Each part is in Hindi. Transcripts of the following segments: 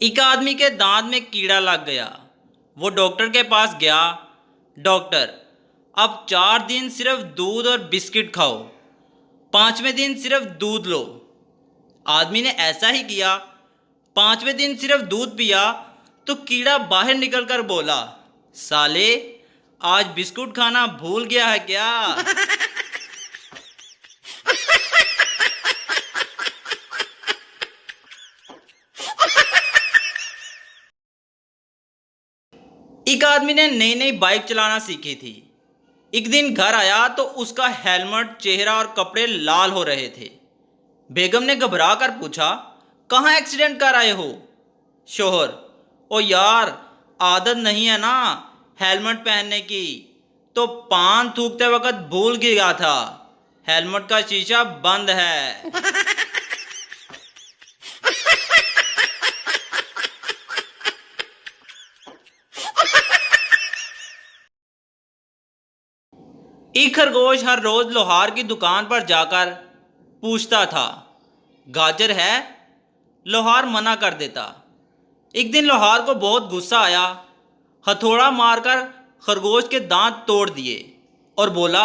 एक आदमी के दांत में कीड़ा लग गया। वो डॉक्टर के पास गया। डॉक्टर, अब 4 दिन सिर्फ दूध और बिस्किट खाओ, 5वें दिन सिर्फ दूध लो। आदमी ने ऐसा ही किया। 5वें दिन सिर्फ दूध पिया तो कीड़ा बाहर निकलकर बोला, साले, आज बिस्कुट खाना भूल गया है क्या? एक आदमी ने नई नई बाइक चलाना सीखी थी। एक दिन घर आया तो उसका हेलमेट, चेहरा और कपड़े लाल हो रहे थे। बेगम ने घबरा कर पूछा, कहाँ एक्सीडेंट कर आए हो? शोहर, ओ यार, आदत नहीं है ना हेलमेट पहनने की, तो पान थूकते वक्त भूल गया था, हेलमेट का शीशा बंद है। एक खरगोश हर रोज लोहार की दुकान पर जाकर पूछता था, गाजर है? लोहार मना कर देता। एक दिन लोहार को बहुत गुस्सा आया। हथौड़ा मारकर खरगोश के दांत तोड़ दिए और बोला,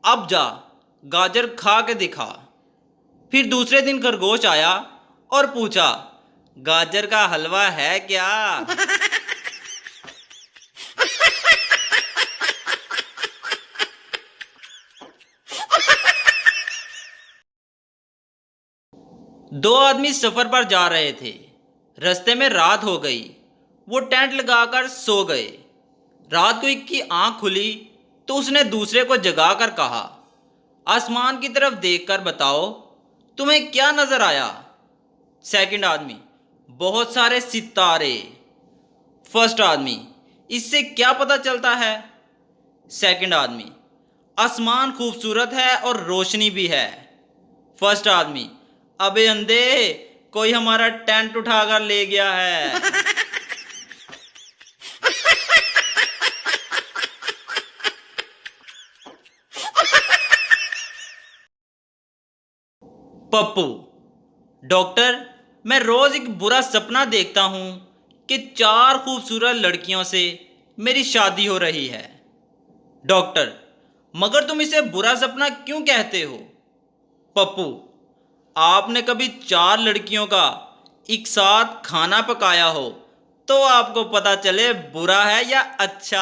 अब जा, गाजर खा के दिखा। फिर दूसरे दिन खरगोश आया और पूछा, गाजर का हलवा है क्या? दो आदमी सफर पर जा रहे थे। रास्ते में रात हो गई। वो टेंट लगाकर सो गए। रात को एक की आंख खुली तो उसने दूसरे को जगाकर कहा, आसमान की तरफ देखकर बताओ, तुम्हें क्या नजर आया? सेकंड आदमी, बहुत सारे सितारे। फर्स्ट आदमी, इससे क्या पता चलता है? सेकंड आदमी, आसमान खूबसूरत है और रोशनी भी है। फर्स्ट आदमी, अबे अंधे, कोई हमारा टेंट उठाकर ले गया है। पप्पू, डॉक्टर, मैं रोज एक बुरा सपना देखता हूं कि 4 खूबसूरत लड़कियों से मेरी शादी हो रही है। डॉक्टर, मगर तुम इसे बुरा सपना क्यों कहते हो? पप्पू, आपने कभी 4 लड़कियों का एक साथ खाना पकाया हो तो आपको पता चले बुरा है या अच्छा।